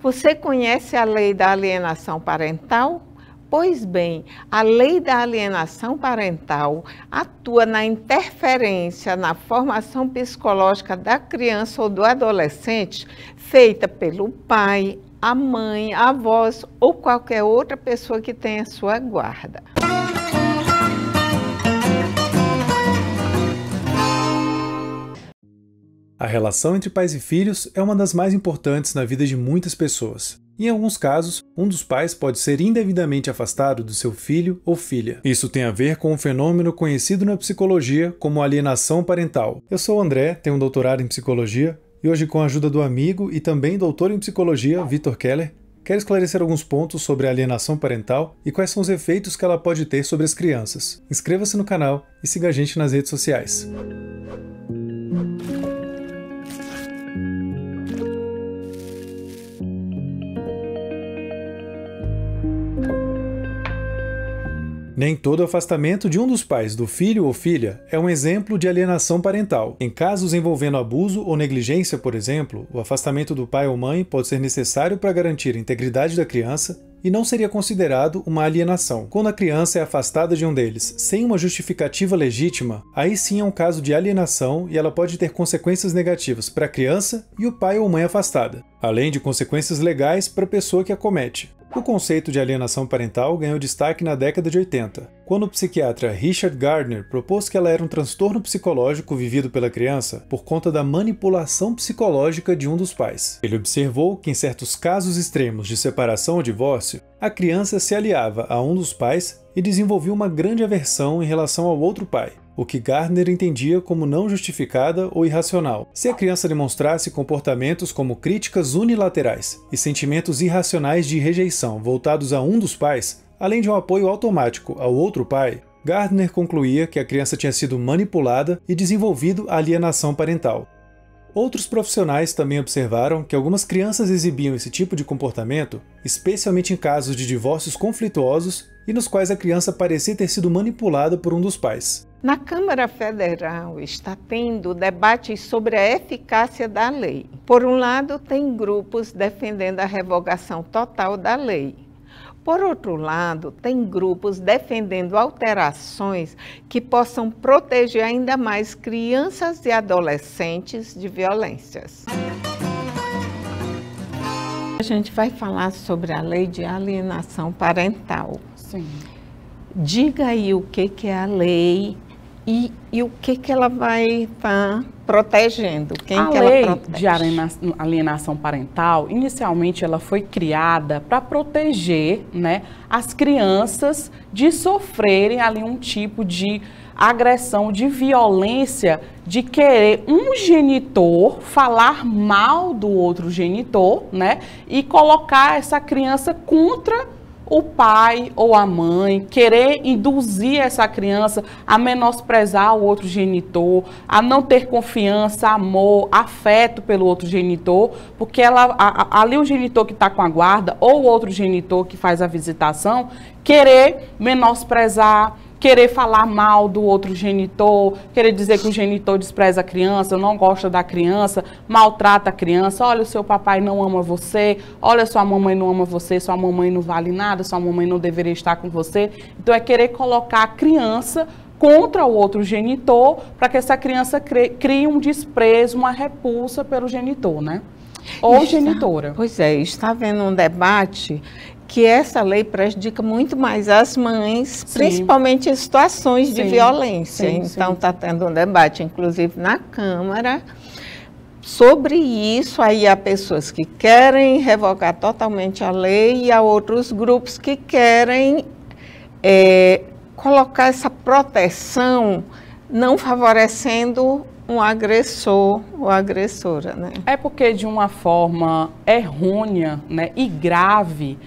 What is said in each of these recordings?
Você conhece a lei da alienação parental? Pois bem, a lei da alienação parental atua na interferência na formação psicológica da criança ou do adolescente feita pelo pai, a mãe, avós ou qualquer outra pessoa que tenha sua guarda. A relação entre pais e filhos é uma das mais importantes na vida de muitas pessoas. Em alguns casos, um dos pais pode ser indevidamente afastado do seu filho ou filha. Isso tem a ver com um fenômeno conhecido na psicologia como alienação parental. Eu sou o André, tenho um doutorado em psicologia, e hoje, com a ajuda do amigo e também doutor em psicologia, Vitor Keller, quero esclarecer alguns pontos sobre a alienação parental e quais são os efeitos que ela pode ter sobre as crianças. Inscreva-se no canal e siga a gente nas redes sociais. Nem todo afastamento de um dos pais do filho ou filha é um exemplo de alienação parental. Em casos envolvendo abuso ou negligência, por exemplo, o afastamento do pai ou mãe pode ser necessário para garantir a integridade da criança e não seria considerado uma alienação. Quando a criança é afastada de um deles sem uma justificativa legítima, aí sim é um caso de alienação e ela pode ter consequências negativas para a criança e o pai ou mãe afastada, além de consequências legais para a pessoa que a comete. O conceito de alienação parental ganhou destaque na década de 80, quando o psiquiatra Richard Gardner propôs que ela era um transtorno psicológico vivido pela criança por conta da manipulação psicológica de um dos pais. Ele observou que em certos casos extremos de separação ou divórcio, a criança se aliava a um dos pais e desenvolvia uma grande aversão em relação ao outro pai, o que Gardner entendia como não justificada ou irracional. Se a criança demonstrasse comportamentos como críticas unilaterais e sentimentos irracionais de rejeição voltados a um dos pais, além de um apoio automático ao outro pai, Gardner concluía que a criança tinha sido manipulada e desenvolvido a alienação parental. Outros profissionais também observaram que algumas crianças exibiam esse tipo de comportamento, especialmente em casos de divórcios conflituosos e nos quais a criança parecia ter sido manipulada por um dos pais. Na Câmara Federal está tendo debates sobre a eficácia da lei. Por um lado, tem grupos defendendo a revogação total da lei. Por outro lado, tem grupos defendendo alterações que possam proteger ainda mais crianças e adolescentes de violências. A gente vai falar sobre a lei de alienação parental. Sim. Diga aí o que é a lei e o que ela vai estar protegendo. Quem que ela protege? A lei de alienação parental, inicialmente ela foi criada para proteger, né, as crianças de sofrerem ali um tipo de agressão, de violência, de querer um genitor falar mal do outro genitor, né, e colocar essa criança contra o pai ou a mãe, querer induzir essa criança a menosprezar o outro genitor, a não ter confiança, amor, afeto pelo outro genitor, porque ali o genitor que está com a guarda ou o outro genitor que faz a visitação, querer menosprezar, querer falar mal do outro genitor, querer dizer que o genitor despreza a criança, não gosta da criança, maltrata a criança, olha, o seu papai não ama você, olha, sua mamãe não ama você, sua mamãe não vale nada, sua mamãe não deveria estar com você. Então é querer colocar a criança contra o outro genitor, para que essa criança crie um desprezo, uma repulsa pelo genitor, né? Ou genitora. Pois é, está havendo um debate que essa lei prejudica muito mais as mães, sim, principalmente em situações de violência. Sim, então está tendo um debate, inclusive na Câmara, sobre isso. Aí há pessoas que querem revogar totalmente a lei e há outros grupos que querem colocar essa proteção, não favorecendo um agressor ou agressora, né? É porque de uma forma errônea, né, e grave,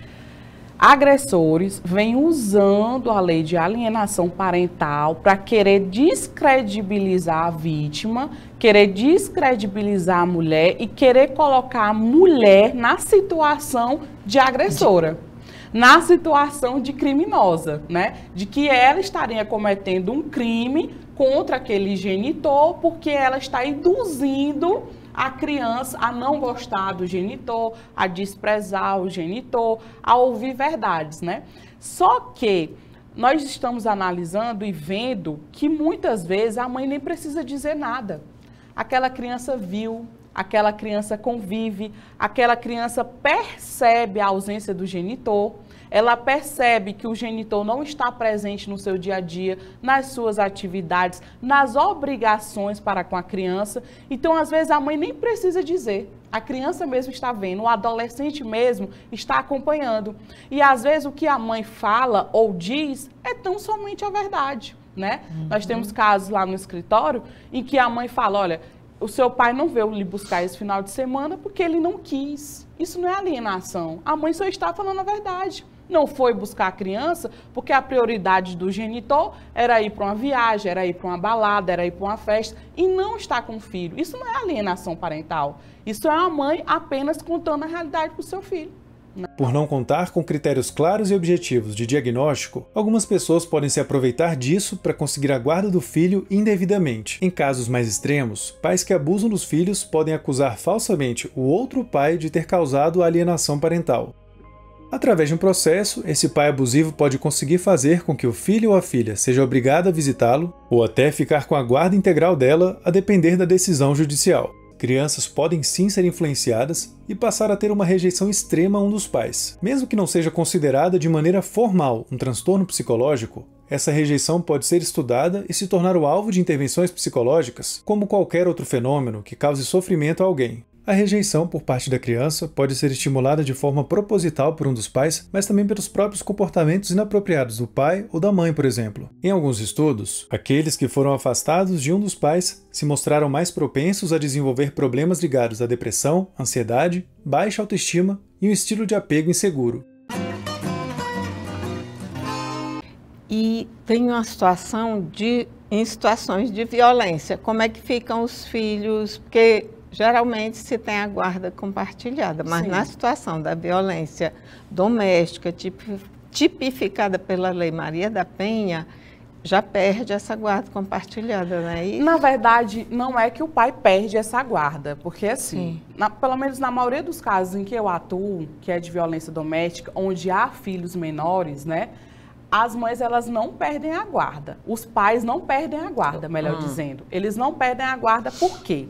agressores vêm usando a lei de alienação parental para querer descredibilizar a vítima, querer descredibilizar a mulher e querer colocar a mulher na situação de agressora, na situação de criminosa, né? De que ela estaria cometendo um crime contra aquele genitor porque ela está induzindo a criança a não gostar do genitor, a desprezar o genitor, a ouvir verdades, né? Só que nós estamos analisando e vendo que muitas vezes a mãe nem precisa dizer nada. Aquela criança viu, aquela criança convive, aquela criança percebe a ausência do genitor, ela percebe que o genitor não está presente no seu dia a dia, nas suas atividades, nas obrigações para com a criança. Então, às vezes, a mãe nem precisa dizer. A criança mesmo está vendo, o adolescente mesmo está acompanhando. E, às vezes, o que a mãe fala ou diz é tão somente a verdade, né? Nós temos casos lá no escritório em que a mãe fala, olha, o seu pai não veio lhe buscar esse final de semana porque ele não quis. Isso não é alienação. A mãe só está falando a verdade. Não foi buscar a criança porque a prioridade do genitor era ir para uma viagem, era ir para uma balada, era ir para uma festa e não estar com o filho. Isso não é alienação parental. Isso é a mãe apenas contando a realidade para o seu filho. Por não contar com critérios claros e objetivos de diagnóstico, algumas pessoas podem se aproveitar disso para conseguir a guarda do filho indevidamente. Em casos mais extremos, pais que abusam dos filhos podem acusar falsamente o outro pai de ter causado a alienação parental. Através de um processo, esse pai abusivo pode conseguir fazer com que o filho ou a filha seja obrigado a visitá-lo, ou até ficar com a guarda integral dela, a depender da decisão judicial. Crianças podem sim ser influenciadas e passar a ter uma rejeição extrema a um dos pais. Mesmo que não seja considerada de maneira formal um transtorno psicológico, essa rejeição pode ser estudada e se tornar o alvo de intervenções psicológicas, como qualquer outro fenômeno que cause sofrimento a alguém. A rejeição por parte da criança pode ser estimulada de forma proposital por um dos pais, mas também pelos próprios comportamentos inapropriados do pai ou da mãe, por exemplo. Em alguns estudos, aqueles que foram afastados de um dos pais se mostraram mais propensos a desenvolver problemas ligados à depressão, ansiedade, baixa autoestima e um estilo de apego inseguro. E tem uma situação em situações de violência, como é que ficam os filhos? Porque geralmente se tem a guarda compartilhada, mas Sim. na situação da violência doméstica, tipificada pela Lei Maria da Penha, já perde essa guarda compartilhada, né? E... Na verdade, não é que o pai perde essa guarda, porque assim, pelo menos na maioria dos casos em que eu atuo, que é de violência doméstica, onde há filhos menores, né? As mães, elas não perdem a guarda. Os pais não perdem a guarda, melhor dizendo. Eles não perdem a guarda por quê?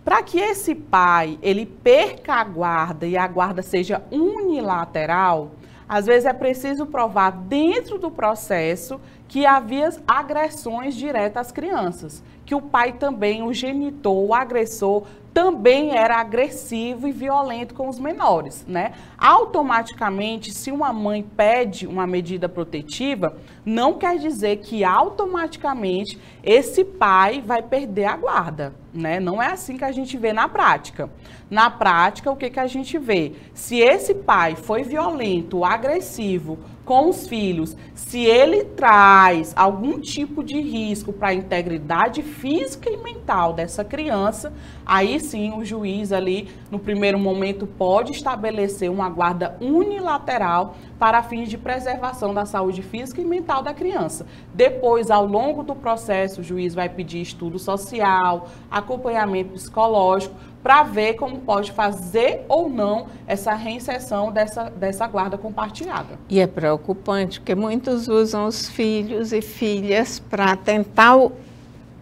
Para que esse pai, ele perca a guarda e a guarda seja unilateral, às vezes é preciso provar dentro do processo que havia agressões diretas às crianças, que o pai também, o genitor, o agressor, também era agressivo e violento com os menores, né? Automaticamente, se uma mãe pede uma medida protetiva, não quer dizer que automaticamente esse pai vai perder a guarda, né? Não é assim que a gente vê na prática. Na prática, o que a gente vê? Se esse pai foi violento, agressivo com os filhos, se ele traz algum tipo de risco para a integridade física e mental dessa criança, aí sim o juiz ali, no primeiro momento, pode estabelecer uma guarda unilateral para fins de preservação da saúde física e mental da criança. Depois, ao longo do processo, o juiz vai pedir estudo social, acompanhamento psicológico, para ver como pode fazer ou não essa reinserção dessa guarda compartilhada. E é preocupante, porque muitos usam os filhos e filhas para tentar o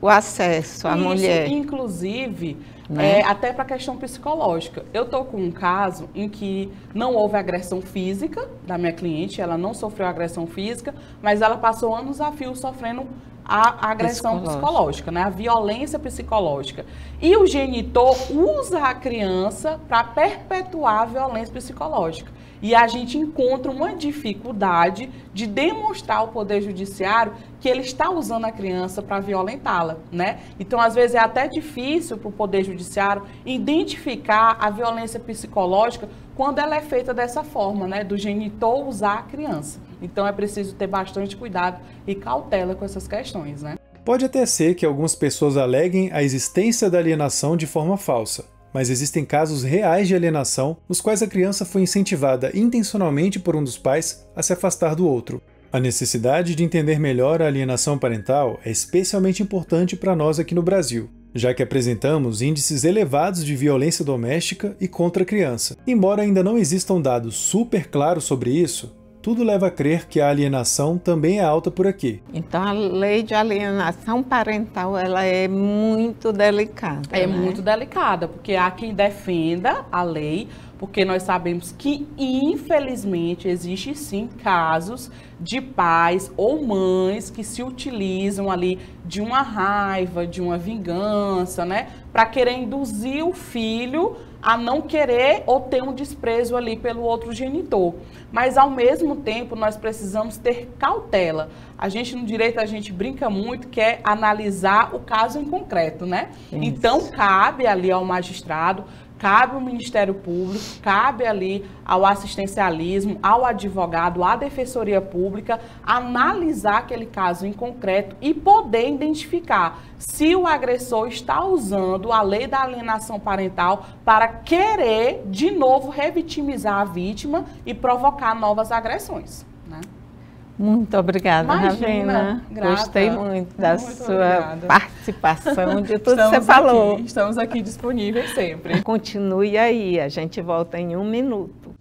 acesso à mulher. Inclusive, né? Até para a questão psicológica. Eu estou com um caso em que não houve agressão física da minha cliente, ela não sofreu agressão física, mas ela passou anos a fio sofrendo a agressão psicológica, né? A violência psicológica. E o genitor usa a criança para perpetuar a violência psicológica. E a gente encontra uma dificuldade de demonstrar ao Poder Judiciário que ele está usando a criança para violentá-la, né? Então, às vezes, é até difícil para o Poder Judiciário identificar a violência psicológica quando ela é feita dessa forma, né? Do genitor usar a criança. Então, é preciso ter bastante cuidado e cautela com essas questões, né? Pode até ser que algumas pessoas aleguem a existência da alienação de forma falsa, mas existem casos reais de alienação nos quais a criança foi incentivada intencionalmente por um dos pais a se afastar do outro. A necessidade de entender melhor a alienação parental é especialmente importante para nós aqui no Brasil. já que apresentamos índices elevados de violência doméstica e contra a criança. Embora ainda não existam dados super claros sobre isso, tudo leva a crer que a alienação também é alta por aqui. Então, a lei de alienação parental, ela é muito delicada. É muito delicada, porque há quem defenda a lei, porque nós sabemos que, infelizmente, existe sim casos de pais ou mães que se utilizam ali de uma raiva, de uma vingança, né, para querer induzir o filho a não querer ou ter um desprezo ali pelo outro genitor. Mas, ao mesmo tempo, nós precisamos ter cautela. A gente, no direito, a gente brinca muito que é analisar o caso em concreto, né? Isso. Então, cabe ali ao magistrado, cabe ao Ministério Público, cabe ali ao assistencialismo, ao advogado, à Defensoria Pública, analisar aquele caso em concreto e poder identificar se o agressor está usando a lei da alienação parental para querer, de novo, revitimizar a vítima e provocar novas agressões, né? Muito obrigada, Ravena. Gostei muito da sua participação, de tudo que você falou. Estamos aqui disponíveis sempre. Continue aí, a gente volta em 1 minuto.